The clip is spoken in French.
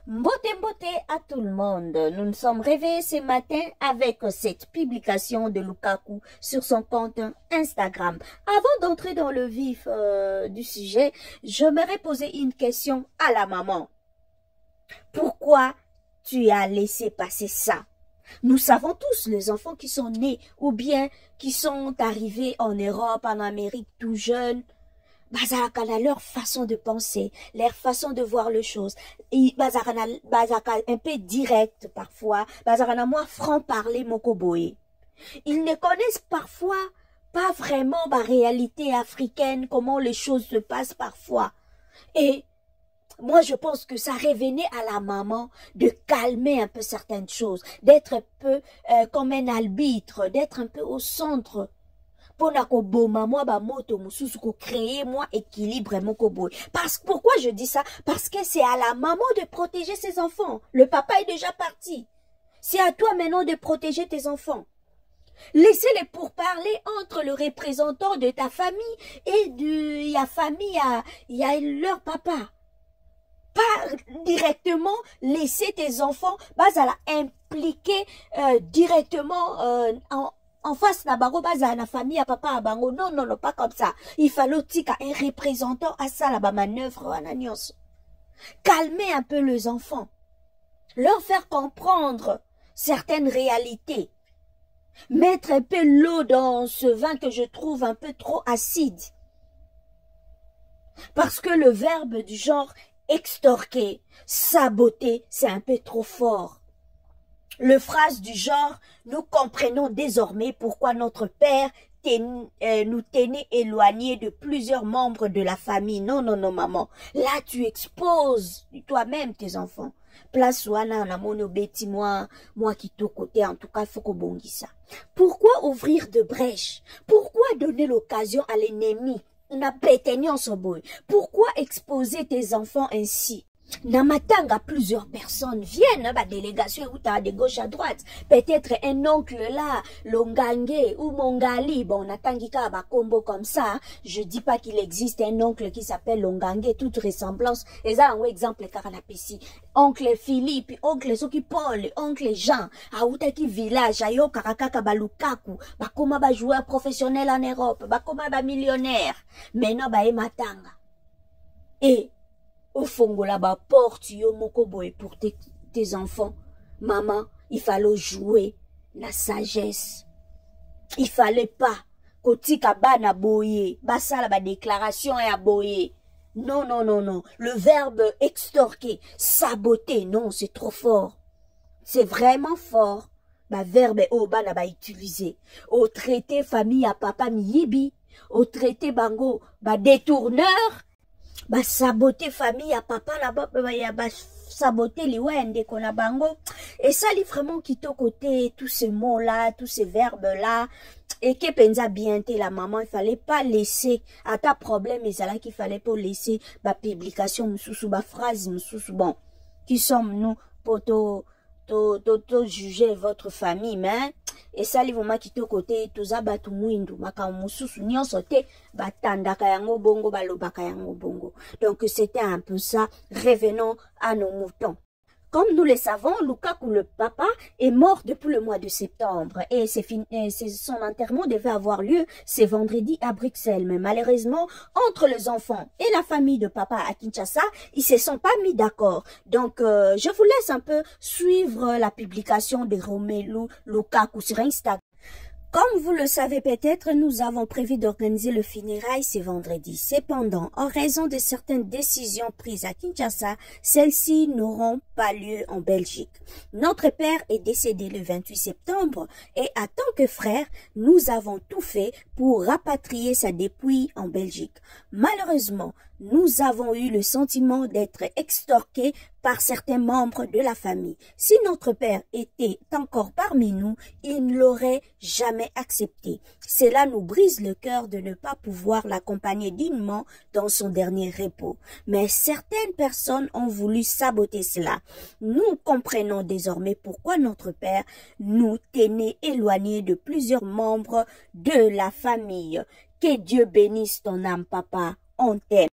Mbote mbote à tout le monde. Nous nous sommes réveillés ce matin avec cette publication de Lukaku sur son compte Instagram. Avant d'entrer dans le vif du sujet, j'aimerais poser une question à la maman. Pourquoi tu as laissé passer ça? Nous savons tous, les enfants qui sont nés ou bien qui sont arrivés en Europe, en Amérique tout jeunes, bazaka leur façon de penser, leur façon de voir les choses, et bazaka un peu direct parfois, bazaka moins franc parler mokoboé. Ils ne connaissent parfois pas vraiment la réalité africaine, comment les choses se passent parfois. Et moi, je pense que ça revenait à la maman de calmer un peu certaines choses, d'être un peu comme un arbitre, d'être un peu au centre. Pour créer moi équilibre parce pourquoi je dis ça? Parce que c'est à la maman de protéger ses enfants. Le papa est déjà parti. C'est à toi maintenant de protéger tes enfants. Laissez-les pourparler entre le représentant de ta famille et de la famille, il y a leur papa. Pas directement laisser tes enfants, impliquer directement en face na bango baza na famille à papa à bango. Non, non, non, pas comme ça. Il fallait tika un représentant à ça la manœuvre ananios. Calmer un peu les enfants. Leur faire comprendre certaines réalités. Mettre un peu l'eau dans ce vin que je trouve un peu trop acide. Parce que le verbe du genre extorquer, saboter, c'est un peu trop fort. Le phrase du genre, nous comprenons désormais pourquoi notre père nous tenait éloignés de plusieurs membres de la famille. Non, non, non, maman. Là, tu exposes toi-même tes enfants. Place wana na mono beti moi qui te côté, en tout cas, faut qu'on ça. Pourquoi ouvrir de brèches? Pourquoi donner l'occasion à l'ennemi? Pourquoi exposer tes enfants ainsi? Namatanga, plusieurs personnes viennent, délégation de gauche à droite. Peut-être un oncle là, Longange ou Mongali. Bon, natangika ba combo comme ça. Je dis pas qu'il existe un oncle qui s'appelle Longange, toute ressemblance. Et ça, un exemple, Karanapesi. Oncle Philippe, oncle Soki Paul, oncle Jean, Aoutaki village, Ayo Karakaka Balukaku, Bakoma ba joueur professionnel en Europe, Bakoma ba millionnaire. Maintenant, ba matanga. Et, au fond, là-bas, porte yo mokoboy pour tes enfants. Maman, il fallait jouer la sagesse. Il fallait pas kotika bana boye, basala ba déclaration et aboye. Non, non, non, non. Le verbe extorquer, saboter, non, c'est trop fort. C'est vraiment fort. Ba verbe au bana ba utiliser. Au traité famille à papa miyibi, au traité bango ba détourneur. Ba saboter famille à papa là-bas, ba saboter les wende qu'on a bango. Et ça, il vraiment qui au côté, tous ces mots-là, tous ces verbes-là. Et que pensa bien la maman, il fallait pas laisser, à ta problème, et ça là qu'il fallait pas laisser, ba publication, moussou, ba phrase, moussou, bon. Qui sommes-nous pour juger votre famille, mais, et ça, il vraiment qui au côté, tout ça, ba tout mouindou, maka moussou, nyon sauté, ba tanda kayango bongo, ba loba kayango bongo. Donc, c'était un peu ça. Revenons à nos moutons. Comme nous le savons, Lukaku, le papa, est mort depuis le mois de septembre et son enterrement devait avoir lieu ce vendredi à Bruxelles. Mais malheureusement, entre les enfants et la famille de papa à Kinshasa, ils se sont pas mis d'accord. Donc, je vous laisse un peu suivre la publication de Romelu Lukaku sur Instagram. Comme vous le savez peut-être, nous avons prévu d'organiser le funérail ce vendredi. Cependant, en raison de certaines décisions prises à Kinshasa, celles-ci n'auront pas lieu en Belgique. Notre père est décédé le 28 septembre et en tant que frère, nous avons tout fait pour rapatrier sa dépouille en Belgique. Malheureusement, nous avons eu le sentiment d'être extorqués par certains membres de la famille. Si notre père était encore parmi nous, il ne l'aurait jamais accepté. Cela nous brise le cœur de ne pas pouvoir l'accompagner dignement dans son dernier repos. Mais certaines personnes ont voulu saboter cela. Nous comprenons désormais pourquoi notre père nous tenait éloignés de plusieurs membres de la famille. Que Dieu bénisse ton âme, papa. On t'aime.